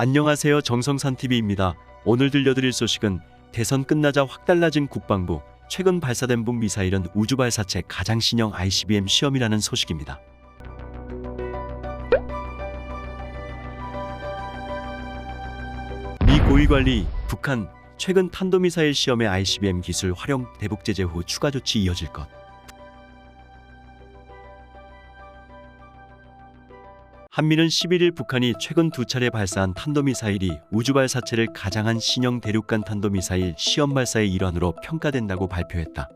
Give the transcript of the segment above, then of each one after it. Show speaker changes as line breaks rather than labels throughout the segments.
안녕하세요. 정성산TV입니다. 오늘 들려드릴 소식은 대선 끝나자 확 달라진 국방부, 최근 발사된 북 미사일은 우주발사체 가장 신형 ICBM 시험이라는 소식입니다. 미 고위관리, 북한 최근 탄도미사일 시험에 ICBM 기술 활용 대북 제재 후 추가 조치 이어질 것. 한미는 11일 북한이 최근 두 차례 발사한 탄도미사일이 우주발사체를 가장한 신형 대륙간 탄도미사일 시험 발사의 일환으로 평가된다고 발표했다.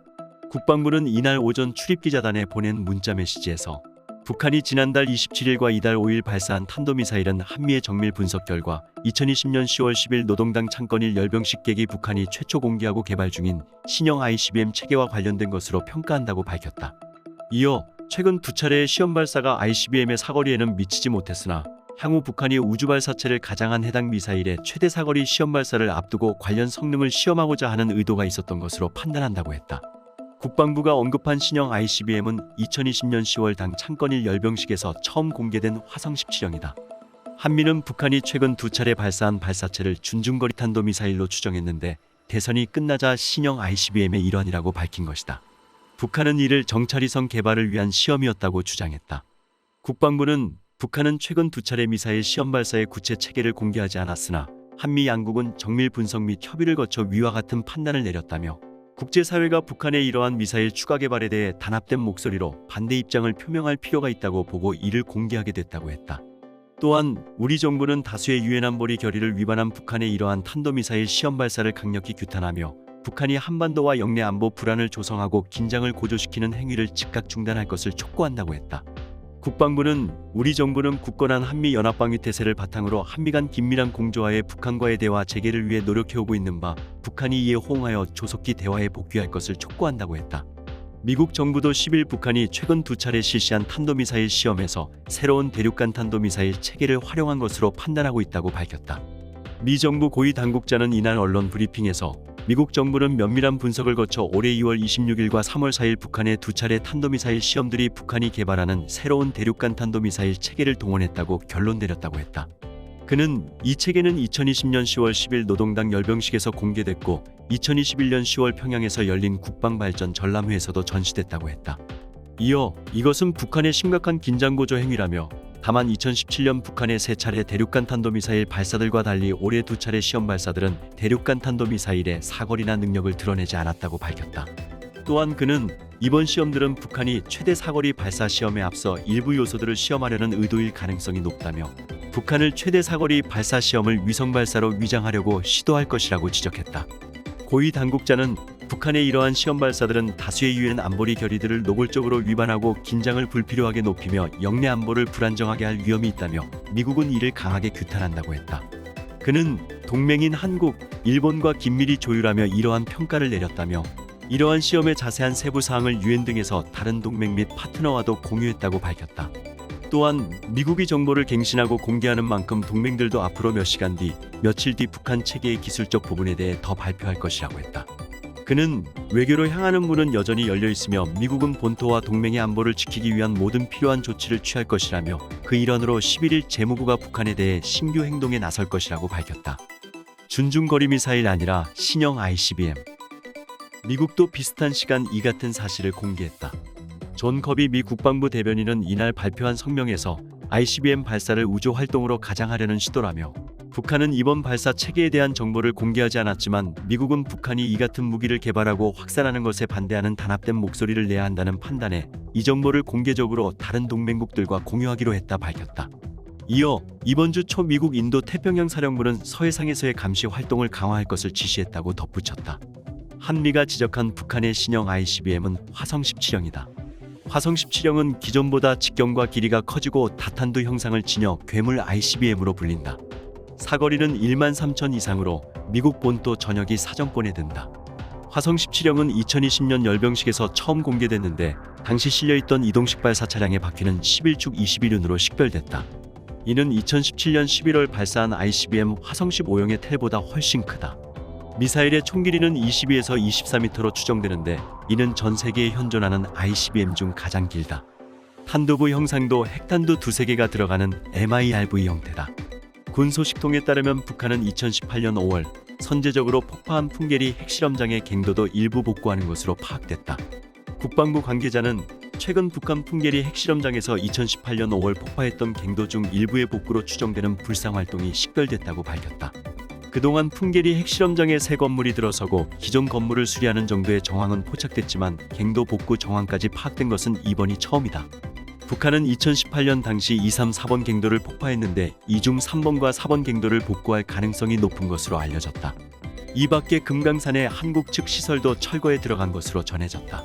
국방부는 이날 오전 출입기자단에 보낸 문자 메시지에서 북한이 지난달 27일과 이달 5일 발사한 탄도미사일은 한미의 정밀 분석 결과 2020년 10월 10일 노동당 창건일 열병식 계기 북한이 최초 공개하고 개발 중인 신형 ICBM 체계와 관련된 것으로 평가한다고 밝혔다. 이어 최근 두 차례의 시험 발사가 ICBM의 사거리에는 미치지 못했으나 향후 북한이 우주발사체를 가장한 해당 미사일의 최대 사거리 시험 발사를 앞두고 관련 성능을 시험하고자 하는 의도가 있었던 것으로 판단한다고 했다. 국방부가 언급한 신형 ICBM은 2020년 10월 당 창건일 열병식에서 처음 공개된 화성 17형이다. 한미는 북한이 최근 두 차례 발사한 발사체를 준중거리 탄도미사일로 추정했는데 대선이 끝나자 신형 ICBM의 일환이라고 밝힌 것이다. 북한은 이를 정찰위성 개발을 위한 시험이었다고 주장했다. 국방부는 북한은 최근 두 차례 미사일 시험 발사의 구체 체계를 공개하지 않았으나 한미 양국은 정밀 분석 및 협의를 거쳐 위와 같은 판단을 내렸다며 국제사회가 북한의 이러한 미사일 추가 개발에 대해 단합된 목소리로 반대 입장을 표명할 필요가 있다고 보고 이를 공개하게 됐다고 했다. 또한 우리 정부는 다수의 유엔 안보리 결의를 위반한 북한의 이러한 탄도미사일 시험 발사를 강력히 규탄하며 북한이 한반도와 영내 안보 불안을 조성하고 긴장을 고조시키는 행위를 즉각 중단할 것을 촉구한다고 했다. 국방부는 우리 정부는 굳건한 한미 연합방위 태세를 바탕으로 한미 간 긴밀한 공조하에 북한과의 대화 재개를 위해 노력해오고 있는 바 북한이 이에 호응하여 조속히 대화에 복귀할 것을 촉구한다고 했다. 미국 정부도 10일 북한이 최근 두 차례 실시한 탄도미사일 시험에서 새로운 대륙간 탄도미사일 체계를 활용한 것으로 판단하고 있다고 밝혔다. 미 정부 고위 당국자는 이날 언론 브리핑에서 미국 정부는 면밀한 분석을 거쳐 올해 2월 26일과 3월 4일 북한의 두 차례 탄도미사일 시험들이 북한이 개발하는 새로운 대륙간 탄도미사일 체계를 동원했다고 결론 내렸다고 했다. 그는 이 체계는 2020년 10월 10일 노동당 열병식에서 공개됐고 2021년 10월 평양에서 열린 국방발전 전람회에서도 전시됐다고 했다. 이어 이것은 북한의 심각한 긴장고조 행위라며 다만 2017년 북한의 세 차례 대륙간 탄도미사일 발사들과 달리 올해 두 차례 시험 발사들은 대륙간 탄도미사일의 사거리나 능력을 드러내지 않았다고 밝혔다. 또한 그는 이번 시험들은 북한이 최대 사거리 발사 시험에 앞서 일부 요소들을 시험하려는 의도일 가능성이 높다며 북한을 최대 사거리 발사 시험을 위성 발사로 위장하려고 시도할 것이라고 지적했다. 고위 당국자는 북한의 이러한 시험 발사들은 다수의 유엔 안보리 결의들을 노골적으로 위반하고 긴장을 불필요하게 높이며 영내 안보를 불안정하게 할 위험이 있다며 미국은 이를 강하게 규탄한다고 했다. 그는 동맹인 한국, 일본과 긴밀히 조율하며 이러한 평가를 내렸다며 이러한 시험의 자세한 세부 사항을 유엔 등에서 다른 동맹 및 파트너와도 공유했다고 밝혔다. 또한 미국이 정보를 갱신하고 공개하는 만큼 동맹들도 앞으로 몇 시간 뒤, 며칠 뒤 북한 체계의 기술적 부분에 대해 더 발표할 것이라고 했다. 그는 외교로 향하는 문은 여전히 열려 있으며 미국은 본토와 동맹의 안보를 지키기 위한 모든 필요한 조치를 취할 것이라며 그 일환으로 11일 재무부가 북한에 대해 신규 행동에 나설 것이라고 밝혔다. 준중거리 미사일 아니라 신형 ICBM. 미국도 비슷한 시간 이 같은 사실을 공개했다. 존 커비 미 국방부 대변인은 이날 발표한 성명에서 ICBM 발사를 우주 활동으로 가장하려는 시도라며 북한은 이번 발사 체계에 대한 정보를 공개하지 않았지만 미국은 북한이 이 같은 무기를 개발하고 확산하는 것에 반대하는 단합된 목소리를 내야 한다는 판단에 이 정보를 공개적으로 다른 동맹국들과 공유하기로 했다 밝혔다. 이어 이번 주 초 미국 인도 태평양 사령부는 서해상에서의 감시 활동을 강화할 것을 지시했다고 덧붙였다. 한미가 지적한 북한의 신형 ICBM은 화성 17형이다. 화성 17형은 기존보다 직경과 길이가 커지고 다탄두 형상을 지녀 괴물 ICBM으로 불린다. 사거리는 1만 3천 이상으로 미국 본토 전역이 사정권에 든다. 화성 17형은 2020년 열병식에서 처음 공개됐는데 당시 실려있던 이동식 발사 차량의 바퀴는 11축 21윤으로 식별됐다. 이는 2017년 11월 발사한 ICBM 화성 15형의 텔보다 훨씬 크다. 미사일의 총 길이는 22에서 24m로 추정되는데 이는 전 세계에 현존하는 ICBM 중 가장 길다. 탄도부 형상도 핵탄두 두세 개가 들어가는 MIRV 형태다. 군 소식통에 따르면 북한은 2018년 5월 선제적으로 폭파한 풍계리 핵실험장의 갱도도 일부 복구하는 것으로 파악됐다. 국방부 관계자는 최근 북한 풍계리 핵실험장에서 2018년 5월 폭파했던 갱도 중 일부의 복구로 추정되는 불상 활동이 식별됐다고 밝혔다. 그동안 풍계리 핵실험장에 새 건물이 들어서고 기존 건물을 수리하는 정도의 정황은 포착됐지만 갱도 복구 정황까지 파악된 것은 이번이 처음이다. 북한은 2018년 당시 2, 3, 4번 갱도를 폭파했는데 이 중 3번과 4번 갱도를 복구할 가능성이 높은 것으로 알려졌다. 이 밖에 금강산의 한국 측 시설도 철거에 들어간 것으로 전해졌다.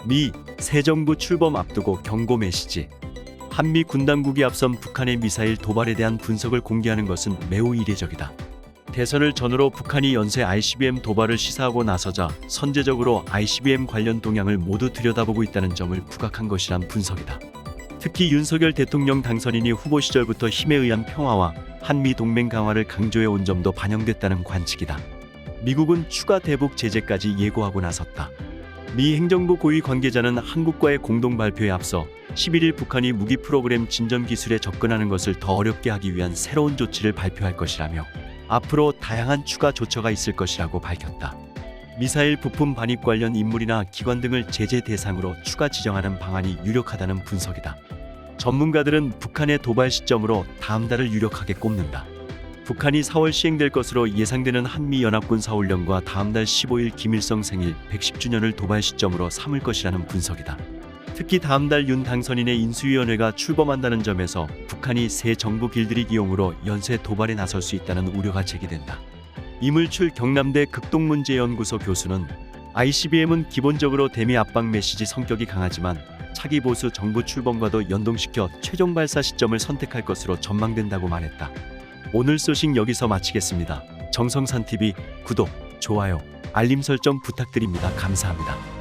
미, 새 정부 출범 앞두고 경고 메시지. 한미 군 당국이 앞선 북한의 미사일 도발에 대한 분석을 공개하는 것은 매우 이례적이다. 대선을 전후로 북한이 연쇄 ICBM 도발을 시사하고 나서자 선제적으로 ICBM 관련 동향을 모두 들여다보고 있다는 점을 부각한 것이란 분석이다. 특히 윤석열 대통령 당선인이 후보 시절부터 힘에 의한 평화와 한미 동맹 강화를 강조해 온 점도 반영됐다는 관측이다. 미국은 추가 대북 제재까지 예고하고 나섰다. 미 행정부 고위 관계자는 한국과의 공동 발표에 앞서 11일 북한이 무기 프로그램 진전 기술에 접근하는 것을 더 어렵게 하기 위한 새로운 조치를 발표할 것이라며 앞으로 다양한 추가 조처가 있을 것이라고 밝혔다. 미사일 부품 반입 관련 인물이나 기관 등을 제재 대상으로 추가 지정하는 방안이 유력하다는 분석이다. 전문가들은 북한의 도발 시점으로 다음 달을 유력하게 꼽는다. 북한이 4월 시행될 것으로 예상되는 한미연합군 사훈련과 다음 달 15일 김일성 생일 110주년을 도발 시점으로 삼을 것이라는 분석이다. 특히 다음 달 윤 당선인의 인수위원회가 출범한다는 점에서 북한이 새 정부 길들이기용으로 연쇄 도발에 나설 수 있다는 우려가 제기된다. 이물출 경남대 극동문제연구소 교수는 ICBM은 기본적으로 대미 압박 메시지 성격이 강하지만 차기 보수 정부 출범과도 연동시켜 최종 발사 시점을 선택할 것으로 전망된다고 말했다. 오늘 소식 여기서 마치겠습니다. 정성산TV 구독, 좋아요, 알림 설정 부탁드립니다. 감사합니다.